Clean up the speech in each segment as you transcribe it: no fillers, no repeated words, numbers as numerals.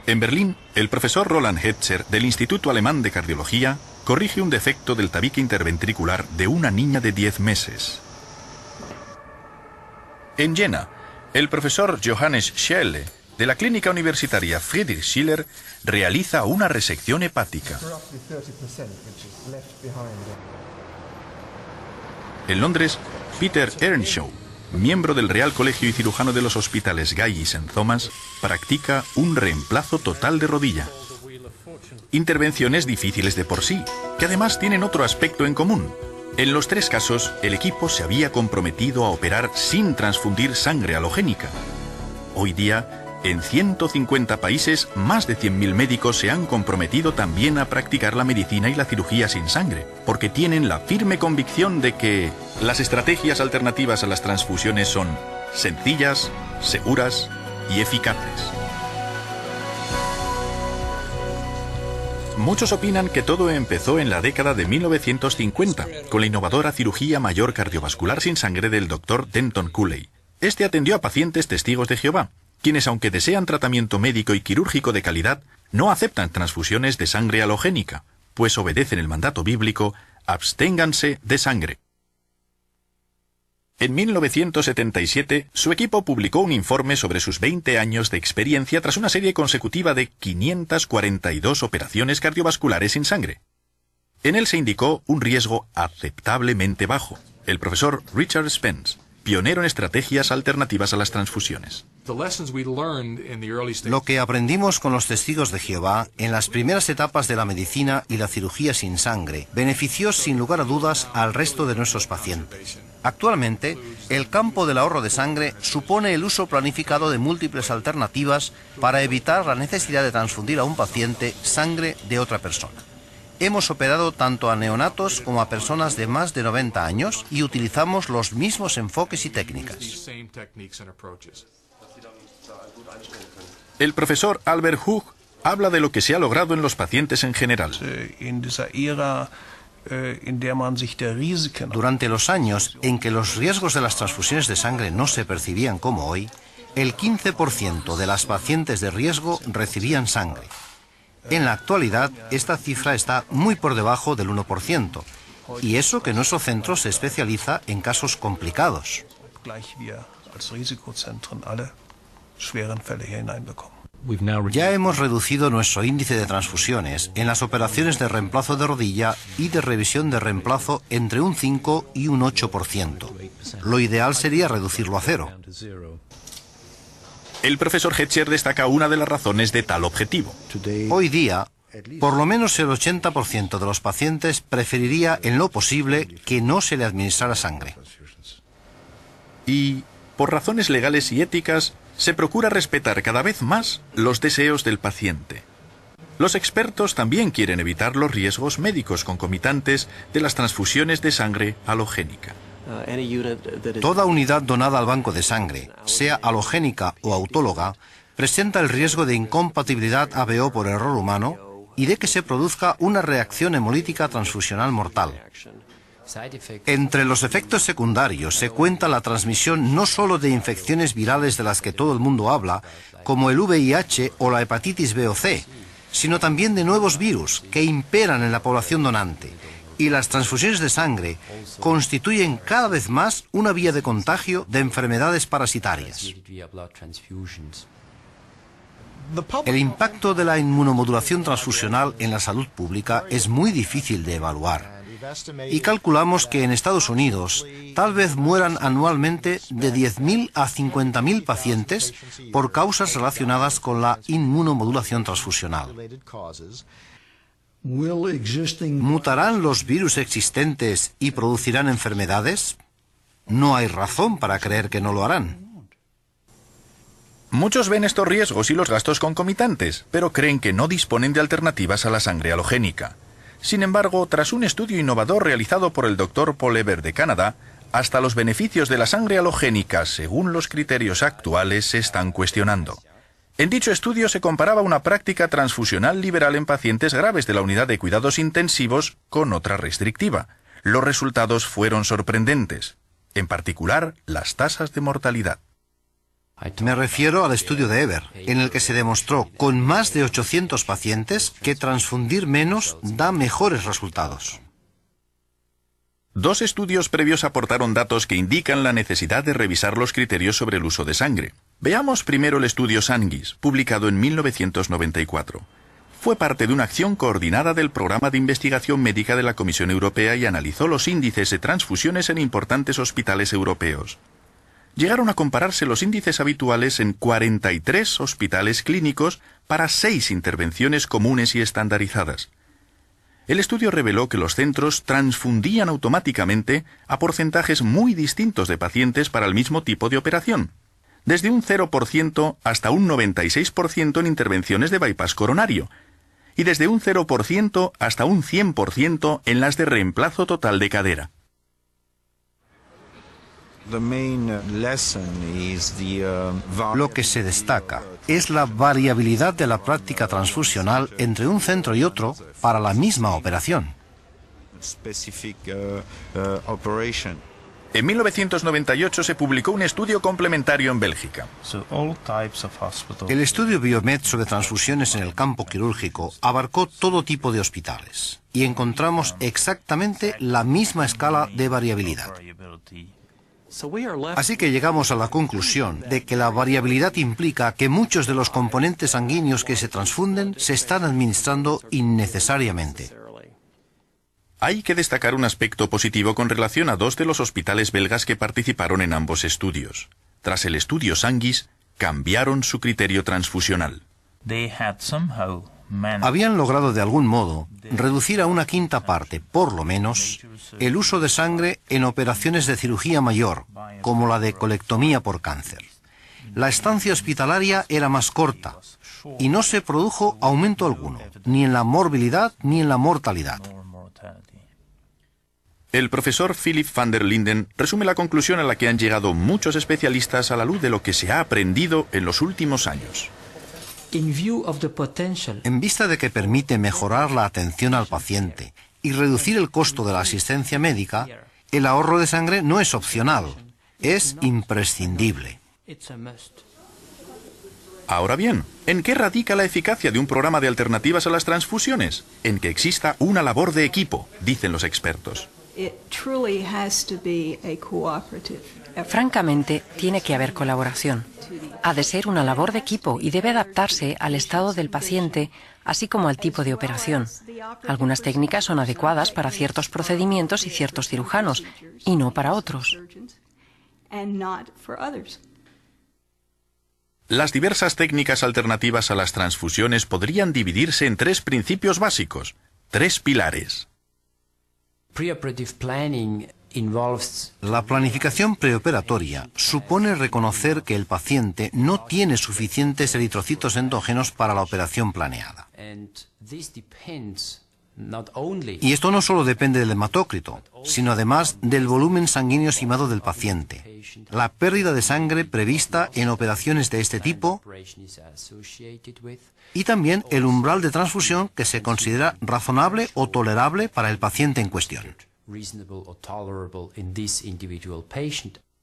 En Berlín, el profesor Roland Hetzer, del Instituto Alemán de Cardiología, corrige un defecto del tabique interventricular de una niña de 10 meses. En Jena, el profesor Johannes Scheele, de la clínica universitaria Friedrich Schiller, realiza una resección hepática. En Londres, Peter Earnshaw, miembro del Real Colegio y cirujano de los hospitales Guy's y St. Thomas, practica un reemplazo total de rodilla. Intervenciones difíciles de por sí, que además tienen otro aspecto en común. En los 3 casos, el equipo se había comprometido a operar sin transfundir sangre halogénica. Hoy día, en 150 países, más de 100.000 médicos se han comprometido también a practicar la medicina y la cirugía sin sangre, porque tienen la firme convicción de que las estrategias alternativas a las transfusiones son sencillas, seguras y eficaces. Muchos opinan que todo empezó en la década de 1950, con la innovadora cirugía mayor cardiovascular sin sangre del Dr. Denton Cooley. Este atendió a pacientes testigos de Jehová, quienes, aunque desean tratamiento médico y quirúrgico de calidad, no aceptan transfusiones de sangre halogénica, pues obedecen el mandato bíblico: absténganse de sangre. En 1977, su equipo publicó un informe sobre sus 20 años de experiencia tras una serie consecutiva de 542 operaciones cardiovasculares sin sangre. En él se indicó un riesgo aceptablemente bajo. El profesor Richard Spence, pionero en estrategias alternativas a las transfusiones. Lo que aprendimos con los testigos de Jehová en las primeras etapas de la medicina y la cirugía sin sangre benefició sin lugar a dudas al resto de nuestros pacientes. Actualmente, el campo del ahorro de sangre supone el uso planificado de múltiples alternativas para evitar la necesidad de transfundir a un paciente sangre de otra persona. Hemos operado tanto a neonatos como a personas de más de 90 años y utilizamos los mismos enfoques y técnicas. El profesor Albert Hug habla de lo que se ha logrado en los pacientes en general. Durante los años en que los riesgos de las transfusiones de sangre no se percibían como hoy, el 15% de las pacientes de riesgo recibían sangre. En la actualidad, esta cifra está muy por debajo del 1%, y eso que nuestro centro se especializa en casos complicados. Ya hemos reducido nuestro índice de transfusiones en las operaciones de reemplazo de rodilla y de revisión de reemplazo entre un 5 y un 8%. Lo ideal sería reducirlo a 0. El profesor Hetzer destaca una de las razones de tal objetivo. Hoy día, por lo menos el 80% de los pacientes preferiría en lo posible que no se le administrara sangre. Y, por razones legales y éticas, se procura respetar cada vez más los deseos del paciente. Los expertos también quieren evitar los riesgos médicos concomitantes de las transfusiones de sangre halogénica. Toda unidad donada al banco de sangre, sea halogénica o autóloga, presenta el riesgo de incompatibilidad ABO por error humano y de que se produzca una reacción hemolítica transfusional mortal. Entre los efectos secundarios se cuenta la transmisión no solo de infecciones virales de las que todo el mundo habla, como el VIH o la hepatitis B o C, sino también de nuevos virus que imperan en la población donante. Y las transfusiones de sangre constituyen cada vez más una vía de contagio de enfermedades parasitarias. El impacto de la inmunomodulación transfusional en la salud pública es muy difícil de evaluar. Y calculamos que en Estados Unidos tal vez mueran anualmente de 10.000 a 50.000 pacientes por causas relacionadas con la inmunomodulación transfusional. ¿Mutarán los virus existentes y producirán enfermedades? No hay razón para creer que no lo harán. Muchos ven estos riesgos y los gastos concomitantes, pero creen que no disponen de alternativas a la sangre halogénica. Sin embargo, tras un estudio innovador realizado por el Dr. Paul Eber de Canadá, hasta los beneficios de la sangre halogénica, según los criterios actuales, se están cuestionando. En dicho estudio se comparaba una práctica transfusional liberal en pacientes graves de la unidad de cuidados intensivos con otra restrictiva. Los resultados fueron sorprendentes, en particular las tasas de mortalidad. Me refiero al estudio de Eber, en el que se demostró con más de 800 pacientes que transfundir menos da mejores resultados. Dos estudios previos aportaron datos que indican la necesidad de revisar los criterios sobre el uso de sangre. Veamos primero el estudio Sanguis, publicado en 1994. Fue parte de una acción coordinada del Programa de Investigación Médica de la Comisión Europea y analizó los índices de transfusiones en importantes hospitales europeos. Llegaron a compararse los índices habituales en 43 hospitales clínicos para 6 intervenciones comunes y estandarizadas. El estudio reveló que los centros transfundían automáticamente a porcentajes muy distintos de pacientes para el mismo tipo de operación, desde un 0% hasta un 96% en intervenciones de bypass coronario, y desde un 0% hasta un 100% en las de reemplazo total de cadera. Lo que se destaca es la variabilidad de la práctica transfusional entre un centro y otro para la misma operación. En 1998 se publicó un estudio complementario en Bélgica. El estudio Biomed sobre transfusiones en el campo quirúrgico abarcó todo tipo de hospitales y encontramos exactamente la misma escala de variabilidad. Así que llegamos a la conclusión de que la variabilidad implica que muchos de los componentes sanguíneos que se transfunden se están administrando innecesariamente. Hay que destacar un aspecto positivo con relación a dos de los hospitales belgas que participaron en ambos estudios. Tras el estudio Sanguis, cambiaron su criterio transfusional. Habían logrado de algún modo reducir a una quinta parte, por lo menos, el uso de sangre en operaciones de cirugía mayor, como la de colectomía por cáncer. La estancia hospitalaria era más corta y no se produjo aumento alguno, ni en la morbilidad ni en la mortalidad. El profesor Philip van der Linden resume la conclusión a la que han llegado muchos especialistas a la luz de lo que se ha aprendido en los últimos años. En vista de que permite mejorar la atención al paciente y reducir el costo de la asistencia médica, el ahorro de sangre no es opcional, es imprescindible. Ahora bien, ¿en qué radica la eficacia de un programa de alternativas a las transfusiones? En que exista una labor de equipo, dicen los expertos. Francamente, tiene que haber colaboración. Ha de ser una labor de equipo y debe adaptarse al estado del paciente, así como al tipo de operación. Algunas técnicas son adecuadas para ciertos procedimientos y ciertos cirujanos, y no para otros. Las diversas técnicas alternativas a las transfusiones podrían dividirse en 3 principios básicos, 3 pilares. La planificación preoperatoria supone reconocer que el paciente no tiene suficientes eritrocitos endógenos para la operación planeada. Y esto no solo depende del hematócrito, sino además del volumen sanguíneo estimado del paciente, la pérdida de sangre prevista en operaciones de este tipo y también el umbral de transfusión que se considera razonable o tolerable para el paciente en cuestión.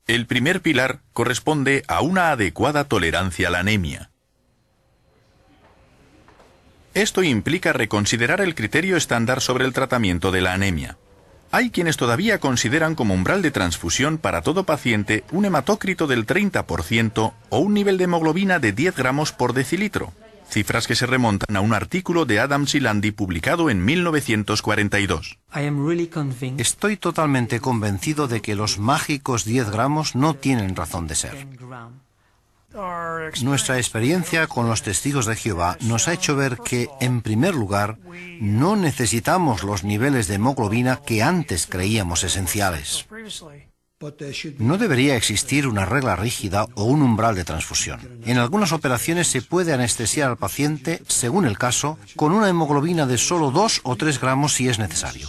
El primer pilar corresponde a una adecuada tolerancia a la anemia. Esto implica reconsiderar el criterio estándar sobre el tratamiento de la anemia. Hay quienes todavía consideran como umbral de transfusión para todo paciente un hematócrito del 30% o un nivel de hemoglobina de 10 gramos por decilitro, cifras que se remontan a un artículo de Adams y Landy publicado en 1942. Estoy totalmente convencido de que los mágicos 10 gramos no tienen razón de ser. Nuestra experiencia con los testigos de Jehová nos ha hecho ver que, en primer lugar, no necesitamos los niveles de hemoglobina que antes creíamos esenciales. No debería existir una regla rígida o un umbral de transfusión. En algunas operaciones se puede anestesiar al paciente, según el caso, con una hemoglobina de solo 2 o 3 gramos si es necesario.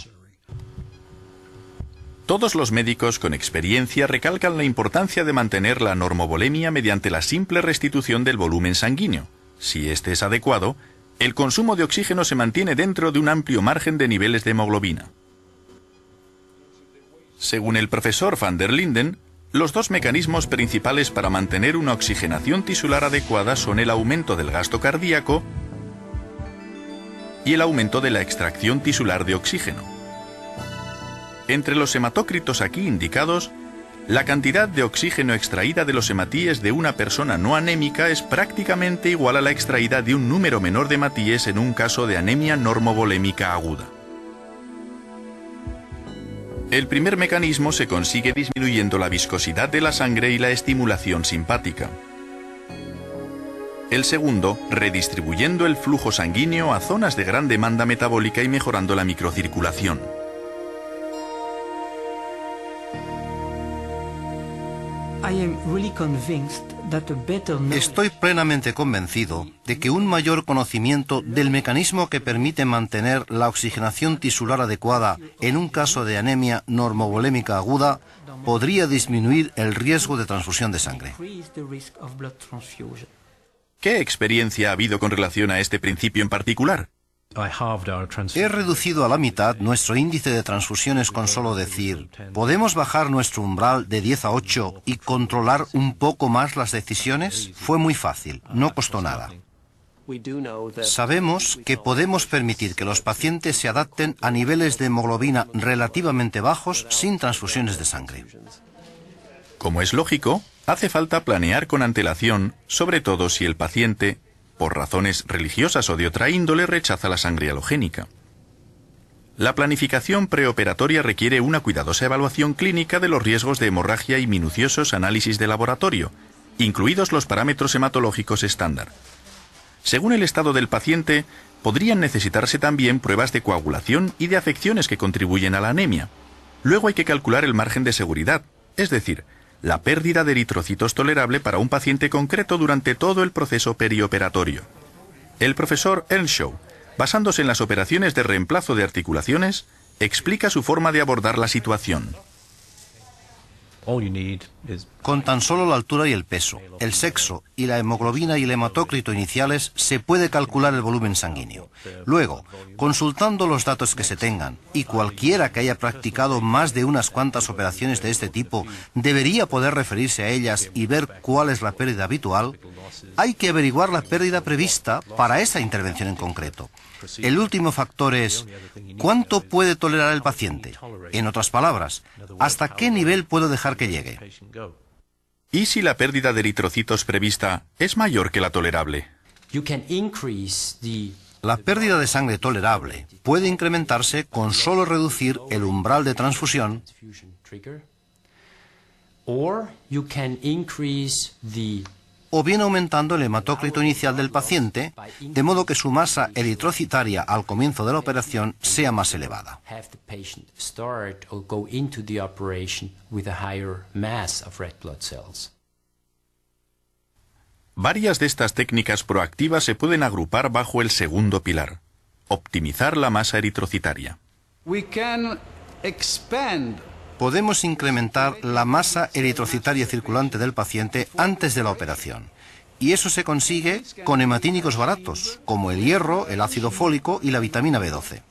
Todos los médicos con experiencia recalcan la importancia de mantener la normovolemia mediante la simple restitución del volumen sanguíneo. Si este es adecuado, el consumo de oxígeno se mantiene dentro de un amplio margen de niveles de hemoglobina. Según el profesor van der Linden, Los dos mecanismos principales para mantener una oxigenación tisular adecuada son el aumento del gasto cardíaco y el aumento de la extracción tisular de oxígeno. Entre los hematócritos aquí indicados, la cantidad de oxígeno extraída de los hematíes de una persona no anémica es prácticamente igual a la extraída de un número menor de hematíes en un caso de anemia normovolémica aguda. El primer mecanismo se consigue disminuyendo la viscosidad de la sangre y la estimulación simpática. El segundo, redistribuyendo el flujo sanguíneo a zonas de gran demanda metabólica y mejorando la microcirculación. Estoy plenamente convencido de que un mayor conocimiento del mecanismo que permite mantener la oxigenación tisular adecuada en un caso de anemia normovolémica aguda podría disminuir el riesgo de transfusión de sangre. ¿Qué experiencia ha habido con relación a este principio en particular? He reducido a la mitad nuestro índice de transfusiones con solo decir, ¿podemos bajar nuestro umbral de 10 a 8 y controlar un poco más las decisiones? Fue muy fácil, no costó nada. Sabemos que podemos permitir que los pacientes se adapten a niveles de hemoglobina relativamente bajos sin transfusiones de sangre. Como es lógico, hace falta planear con antelación, sobre todo si el paciente, por razones religiosas o de otra índole, rechaza la sangre halogénica. La planificación preoperatoria requiere una cuidadosa evaluación clínica de los riesgos de hemorragia y minuciosos análisis de laboratorio, incluidos los parámetros hematológicos estándar. Según el estado del paciente, podrían necesitarse también pruebas de coagulación y de afecciones que contribuyen a la anemia. Luego hay que calcular el margen de seguridad, es decir, la pérdida de eritrocitos tolerable para un paciente concreto durante todo el proceso perioperatorio. El profesor Earnshaw, basándose en las operaciones de reemplazo de articulaciones, explica su forma de abordar la situación. Con tan solo la altura y el peso, el sexo y la hemoglobina y el hematócrito iniciales se puede calcular el volumen sanguíneo. Luego, consultando los datos que se tengan, y cualquiera que haya practicado más de unas cuantas operaciones de este tipo debería poder referirse a ellas y ver cuál es la pérdida habitual, hay que averiguar la pérdida prevista para esa intervención en concreto. El último factor es ¿cuánto puede tolerar el paciente? En otras palabras, ¿hasta qué nivel puedo dejar que llegue? ¿Y si la pérdida de eritrocitos prevista es mayor que la tolerable? La pérdida de sangre tolerable puede incrementarse con solo reducir el umbral de transfusión o bien aumentando el hematócrito inicial del paciente, de modo que su masa eritrocitaria al comienzo de la operación sea más elevada. Varias de estas técnicas proactivas se pueden agrupar bajo el segundo pilar: optimizar la masa eritrocitaria. Podemos incrementar la masa eritrocitaria circulante del paciente antes de la operación. Y eso se consigue con hematínicos baratos, como el hierro, el ácido fólico y la vitamina B12.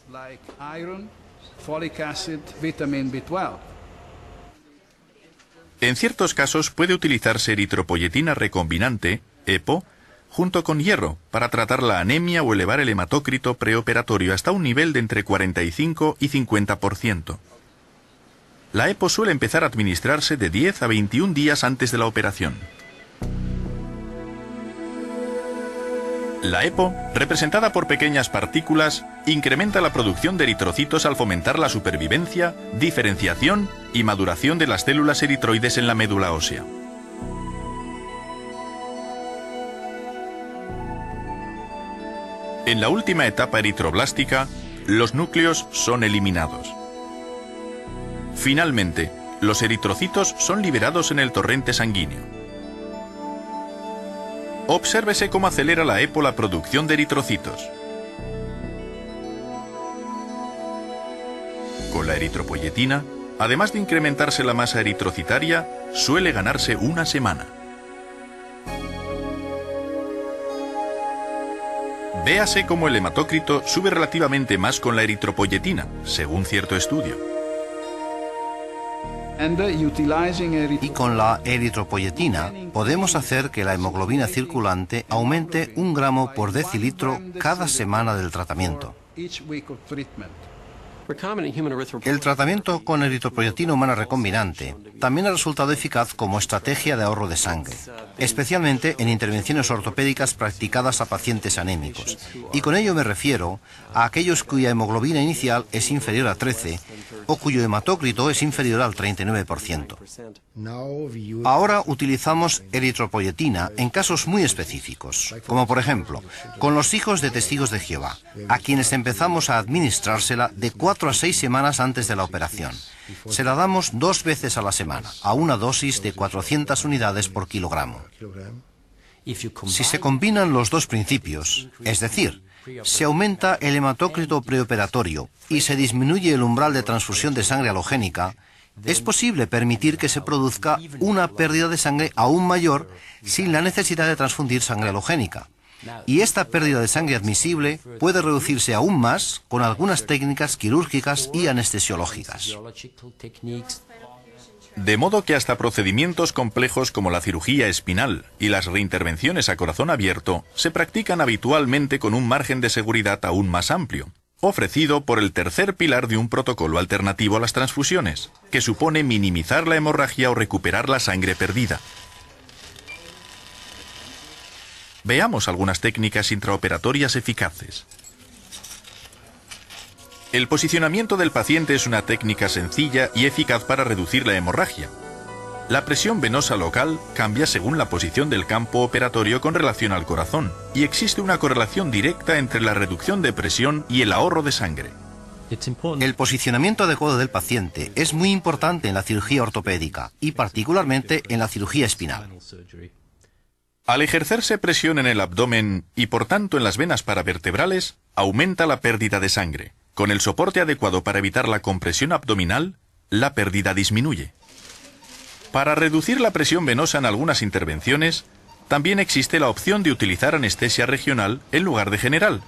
En ciertos casos puede utilizarse eritropoyetina recombinante, EPO, junto con hierro, para tratar la anemia o elevar el hematócrito preoperatorio hasta un nivel de entre 45 y 50%. La EPO suele empezar a administrarse de 10 a 21 días antes de la operación. La EPO, representada por pequeñas partículas, incrementa la producción de eritrocitos al fomentar la supervivencia, diferenciación y maduración de las células eritroides en la médula ósea. En la última etapa eritroblástica, los núcleos son eliminados. Finalmente, los eritrocitos son liberados en el torrente sanguíneo. Obsérvese cómo acelera la EPO la producción de eritrocitos. Con la eritropoyetina, además de incrementarse la masa eritrocitaria, suele ganarse una semana. Véase cómo el hematócrito sube relativamente más con la eritropoyetina, según cierto estudio. Y con la eritropoyetina podemos hacer que la hemoglobina circulante aumente 1 gramo por decilitro cada semana del tratamiento. El tratamiento con eritropoyetina humana recombinante también ha resultado eficaz como estrategia de ahorro de sangre, especialmente en intervenciones ortopédicas practicadas a pacientes anémicos. Y con ello me refiero a aquellos cuya hemoglobina inicial es inferior a 13 o cuyo hematócrito es inferior al 39%. Ahora utilizamos eritropoyetina en casos muy específicos, como por ejemplo, con los hijos de testigos de Jehová, a quienes empezamos a administrársela de 4 a 6 semanas antes de la operación. Se la damos 2 veces a la semana, a una dosis de 400 unidades por kilogramo. Si se combinan los dos principios, es decir, se aumenta el hematócrito preoperatorio y se disminuye el umbral de transfusión de sangre halogénica, es posible permitir que se produzca una pérdida de sangre aún mayor sin la necesidad de transfundir sangre halogénica. Y esta pérdida de sangre admisible puede reducirse aún más con algunas técnicas quirúrgicas y anestesiológicas. De modo que hasta procedimientos complejos como la cirugía espinal y las reintervenciones a corazón abierto se practican habitualmente con un margen de seguridad aún más amplio, ofrecido por el tercer pilar de un protocolo alternativo a las transfusiones, que supone minimizar la hemorragia o recuperar la sangre perdida. Veamos algunas técnicas intraoperatorias eficaces. El posicionamiento del paciente es una técnica sencilla y eficaz para reducir la hemorragia. La presión venosa local cambia según la posición del campo operatorio con relación al corazón, y existe una correlación directa entre la reducción de presión y el ahorro de sangre. El posicionamiento adecuado del paciente es muy importante en la cirugía ortopédica y particularmente en la cirugía espinal. Al ejercerse presión en el abdomen y por tanto en las venas paravertebrales, aumenta la pérdida de sangre. Con el soporte adecuado para evitar la compresión abdominal, la pérdida disminuye. Para reducir la presión venosa en algunas intervenciones, también existe la opción de utilizar anestesia regional en lugar de general,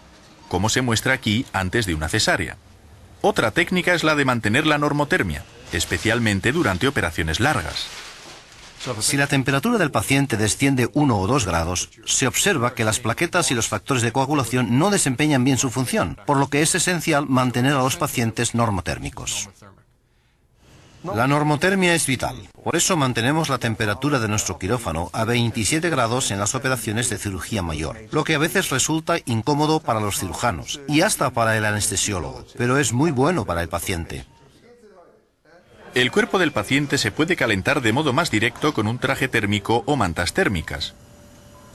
como se muestra aquí antes de una cesárea. Otra técnica es la de mantener la normotermia, especialmente durante operaciones largas. Si la temperatura del paciente desciende 1 o 2 grados, se observa que las plaquetas y los factores de coagulación no desempeñan bien su función, por lo que es esencial mantener a los pacientes normotérmicos. La normotermia es vital, por eso mantenemos la temperatura de nuestro quirófano a 27 grados en las operaciones de cirugía mayor, lo que a veces resulta incómodo para los cirujanos y hasta para el anestesiólogo, pero es muy bueno para el paciente. El cuerpo del paciente se puede calentar de modo más directo con un traje térmico o mantas térmicas.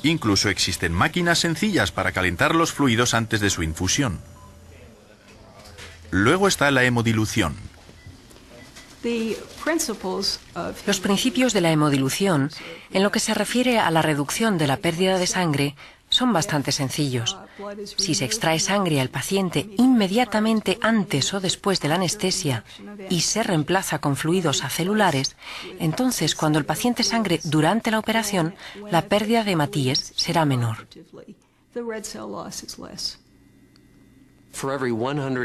Incluso existen máquinas sencillas para calentar los fluidos antes de su infusión. Luego está la hemodilución. Los principios de la hemodilución, en lo que se refiere a la reducción de la pérdida de sangre, son bastante sencillos. Si se extrae sangre al paciente inmediatamente antes o después de la anestesia y se reemplaza con fluidos acelulares, entonces cuando el paciente sangre durante la operación, la pérdida de hematíes será menor.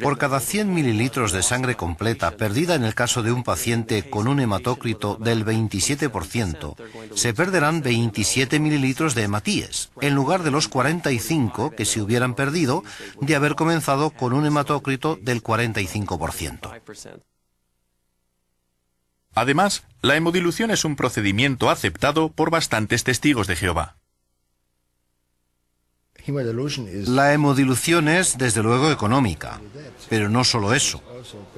Por cada 100 mililitros de sangre completa perdida en el caso de un paciente con un hematócrito del 27%, se perderán 27 mililitros de hematíes, en lugar de los 45 que se hubieran perdido de haber comenzado con un hematócrito del 45%. Además, la hemodilución es un procedimiento aceptado por bastantes testigos de Jehová. La hemodilución es, desde luego, económica, pero no solo eso.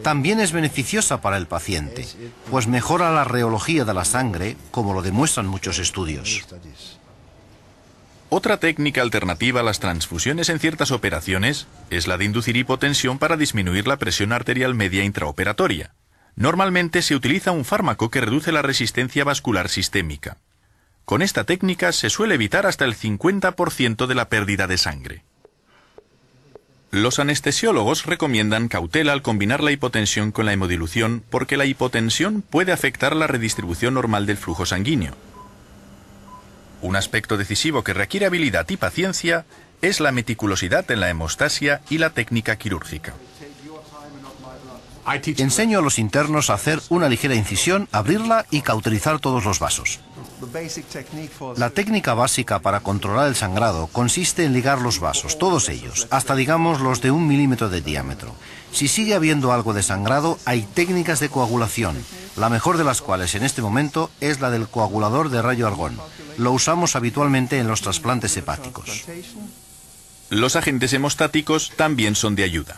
También es beneficiosa para el paciente, pues mejora la reología de la sangre, como lo demuestran muchos estudios. Otra técnica alternativa a las transfusiones en ciertas operaciones es la de inducir hipotensión para disminuir la presión arterial media intraoperatoria. Normalmente se utiliza un fármaco que reduce la resistencia vascular sistémica. Con esta técnica se suele evitar hasta el 50% de la pérdida de sangre. Los anestesiólogos recomiendan cautela al combinar la hipotensión con la hemodilución porque la hipotensión puede afectar la redistribución normal del flujo sanguíneo. Un aspecto decisivo que requiere habilidad y paciencia es la meticulosidad en la hemostasia y la técnica quirúrgica. Enseño a los internos a hacer una ligera incisión, abrirla y cauterizar todos los vasos. La técnica básica para controlar el sangrado consiste en ligar los vasos, todos ellos, hasta digamos los de 1 milímetro de diámetro. Si sigue habiendo algo de sangrado, hay técnicas de coagulación, la mejor de las cuales en este momento es la del coagulador de rayo argón. Lo usamos habitualmente en los trasplantes hepáticos. Los agentes hemostáticos también son de ayuda.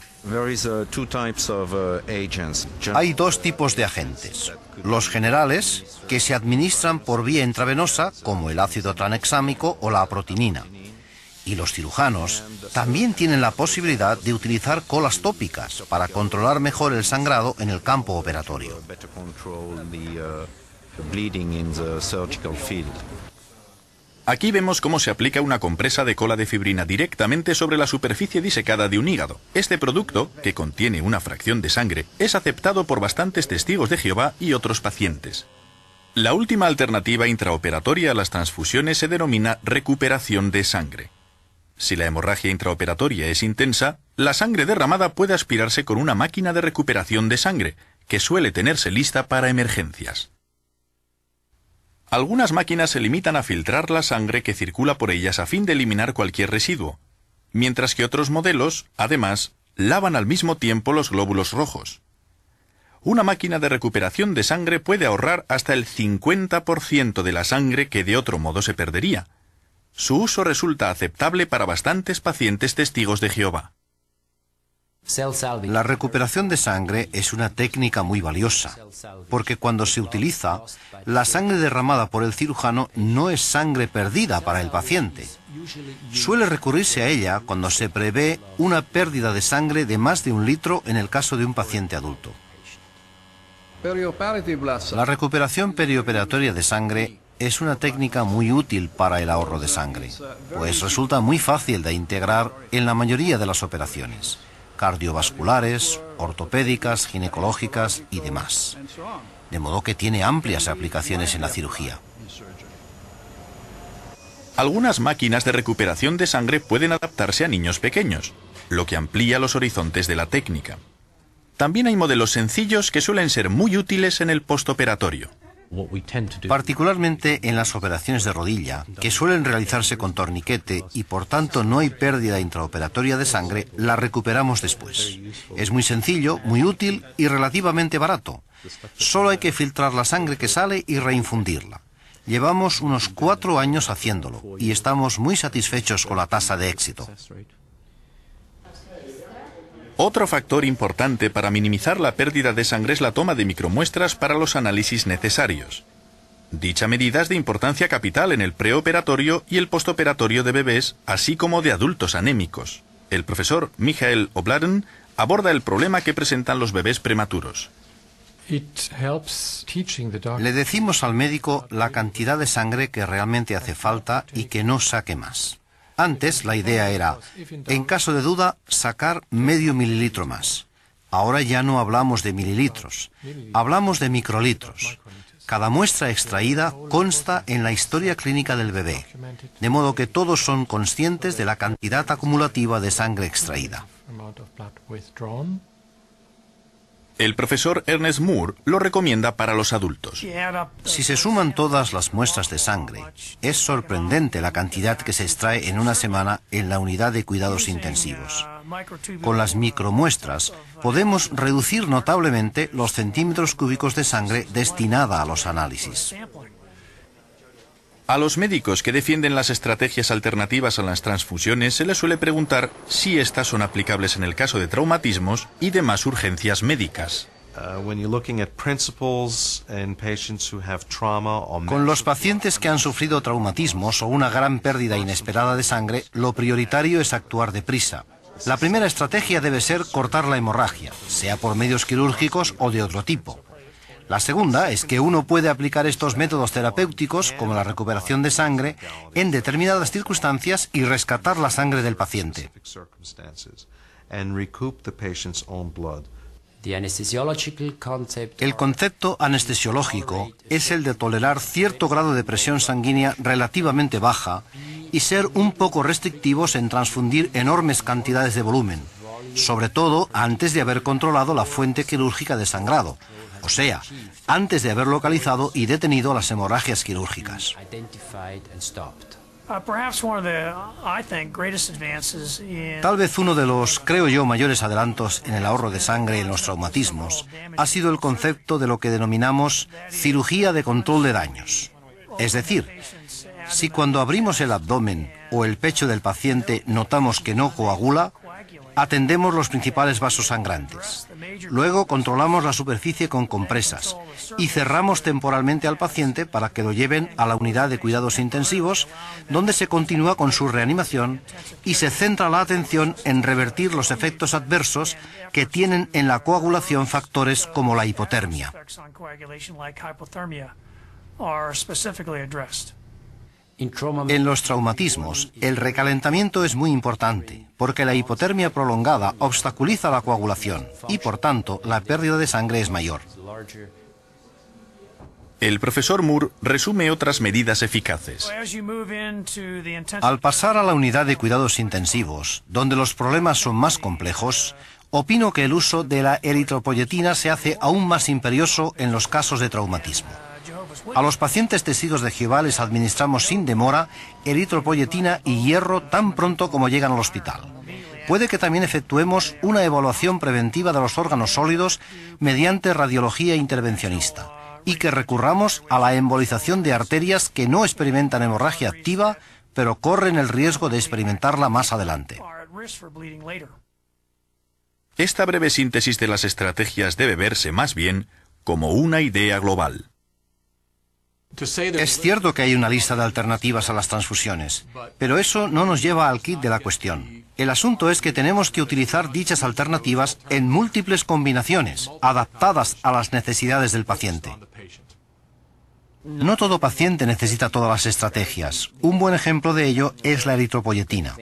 Hay 2 tipos de agentes. Los generales, que se administran por vía intravenosa, como el ácido tranexámico o la aprotinina. Y los cirujanos también tienen la posibilidad de utilizar colas tópicas para controlar mejor el sangrado en el campo operatorio. Aquí vemos cómo se aplica una compresa de cola de fibrina directamente sobre la superficie disecada de un hígado. Este producto, que contiene una fracción de sangre, es aceptado por bastantes testigos de Jehová y otros pacientes. La última alternativa intraoperatoria a las transfusiones se denomina recuperación de sangre. Si la hemorragia intraoperatoria es intensa, la sangre derramada puede aspirarse con una máquina de recuperación de sangre, que suele tenerse lista para emergencias. Algunas máquinas se limitan a filtrar la sangre que circula por ellas a fin de eliminar cualquier residuo, mientras que otros modelos, además, lavan al mismo tiempo los glóbulos rojos. Una máquina de recuperación de sangre puede ahorrar hasta el 50% de la sangre que de otro modo se perdería. Su uso resulta aceptable para bastantes pacientes testigos de Jehová. La recuperación de sangre es una técnica muy valiosa, porque cuando se utiliza, la sangre derramada por el cirujano no es sangre perdida para el paciente. Suele recurrirse a ella cuando se prevé una pérdida de sangre de más de 1 litro en el caso de un paciente adulto. La recuperación perioperatoria de sangre es una técnica muy útil para el ahorro de sangre, pues resulta muy fácil de integrar en la mayoría de las operaciones cardiovasculares, ortopédicas, ginecológicas y demás. De modo que tiene amplias aplicaciones en la cirugía. Algunas máquinas de recuperación de sangre pueden adaptarse a niños pequeños, lo que amplía los horizontes de la técnica. También hay modelos sencillos que suelen ser muy útiles en el postoperatorio. Particularmente en las operaciones de rodilla, que suelen realizarse con torniquete y por tanto no hay pérdida intraoperatoria de sangre, la recuperamos después. Es muy sencillo, muy útil y relativamente barato. Solo hay que filtrar la sangre que sale y reinfundirla. Llevamos unos 4 años haciéndolo y estamos muy satisfechos con la tasa de éxito. Otro factor importante para minimizar la pérdida de sangre es la toma de micromuestras para los análisis necesarios. Dicha medida es de importancia capital en el preoperatorio y el postoperatorio de bebés, así como de adultos anémicos. El profesor Michael O'Bladen aborda el problema que presentan los bebés prematuros. Le decimos al médico la cantidad de sangre que realmente hace falta y que no saque más. Antes la idea era, en caso de duda, sacar medio mililitro más. Ahora ya no hablamos de mililitros, hablamos de microlitros. Cada muestra extraída consta en la historia clínica del bebé, de modo que todos son conscientes de la cantidad acumulativa de sangre extraída. El profesor Ernest Moore lo recomienda para los adultos. Si se suman todas las muestras de sangre, es sorprendente la cantidad que se extrae en una semana en la unidad de cuidados intensivos. Con las micromuestras podemos reducir notablemente los centímetros cúbicos de sangre destinada a los análisis. A los médicos que defienden las estrategias alternativas a las transfusiones se les suele preguntar si estas son aplicables en el caso de traumatismos y demás urgencias médicas. Con los pacientes que han sufrido traumatismos o una gran pérdida inesperada de sangre, lo prioritario es actuar deprisa. La primera estrategia debe ser cortar la hemorragia, sea por medios quirúrgicos o de otro tipo. La segunda es que uno puede aplicar estos métodos terapéuticos, como la recuperación de sangre, en determinadas circunstancias y rescatar la sangre del paciente. El concepto anestesiológico es el de tolerar cierto grado de presión sanguínea relativamente baja y ser un poco restrictivos en transfundir enormes cantidades de volumen. sobre todo antes de haber controlado la fuente quirúrgica de sangrado, o sea, antes de haber localizado y detenido las hemorragias quirúrgicas. Tal vez uno de los, creo yo, mayores adelantos en el ahorro de sangre en los traumatismos ha sido el concepto de lo que denominamos cirugía de control de daños. Es decir, si cuando abrimos el abdomen o el pecho del paciente notamos que no coagula, atendemos los principales vasos sangrantes. Luego controlamos la superficie con compresas y cerramos temporalmente al paciente para que lo lleven a la unidad de cuidados intensivos, donde se continúa con su reanimación y se centra la atención en revertir los efectos adversos que tienen en la coagulación factores como la hipotermia. En los traumatismos, el recalentamiento es muy importante, porque la hipotermia prolongada obstaculiza la coagulación y, por tanto, la pérdida de sangre es mayor. El profesor Moore resume otras medidas eficaces. Al pasar a la unidad de cuidados intensivos, donde los problemas son más complejos, opino que el uso de la eritropoyetina se hace aún más imperioso en los casos de traumatismo. A los pacientes testigos de Jehová les administramos sin demora eritropoyetina y hierro tan pronto como llegan al hospital. Puede que también efectuemos una evaluación preventiva de los órganos sólidos mediante radiología intervencionista y que recurramos a la embolización de arterias que no experimentan hemorragia activa, pero corren el riesgo de experimentarla más adelante. Esta breve síntesis de las estrategias debe verse más bien como una idea global. Es cierto que hay una lista de alternativas a las transfusiones, pero eso no nos lleva al quid de la cuestión. El asunto es que tenemos que utilizar dichas alternativas en múltiples combinaciones, adaptadas a las necesidades del paciente. No todo paciente necesita todas las estrategias. Un buen ejemplo de ello es la eritropoyetina.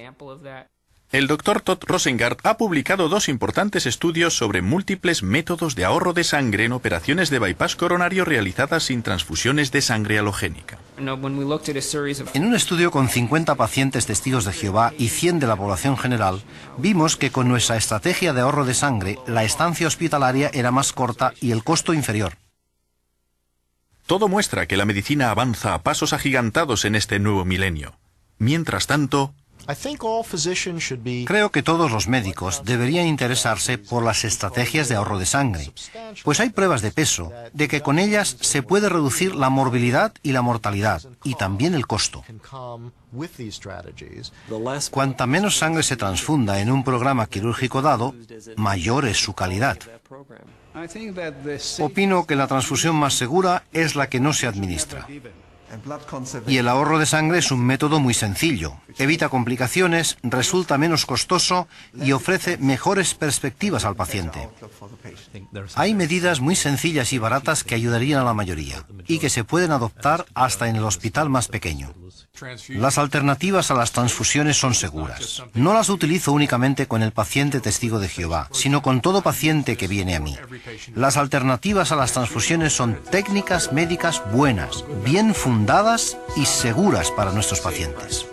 El Dr. Todd Rosengart ha publicado 2 importantes estudios sobre múltiples métodos de ahorro de sangre en operaciones de bypass coronario realizadas sin transfusiones de sangre halogénica. En un estudio con 50 pacientes testigos de Jehová y 100 de la población general, vimos que con nuestra estrategia de ahorro de sangre, la estancia hospitalaria era más corta y el costo inferior. Todo muestra que la medicina avanza a pasos agigantados en este nuevo milenio. Mientras tanto, creo que todos los médicos deberían interesarse por las estrategias de ahorro de sangre, pues hay pruebas de peso de que con ellas se puede reducir la morbilidad y la mortalidad, y también el costo. Cuanta menos sangre se transfunda en un programa quirúrgico dado, mayor es su calidad. Opino que la transfusión más segura es la que no se administra. Y el ahorro de sangre es un método muy sencillo. Evita complicaciones, resulta menos costoso y ofrece mejores perspectivas al paciente. Hay medidas muy sencillas y baratas que ayudarían a la mayoría y que se pueden adoptar hasta en el hospital más pequeño. Las alternativas a las transfusiones son seguras. No las utilizo únicamente con el paciente testigo de Jehová, sino con todo paciente que viene a mí. Las alternativas a las transfusiones son técnicas médicas buenas, bien fundadas y seguras para nuestros pacientes.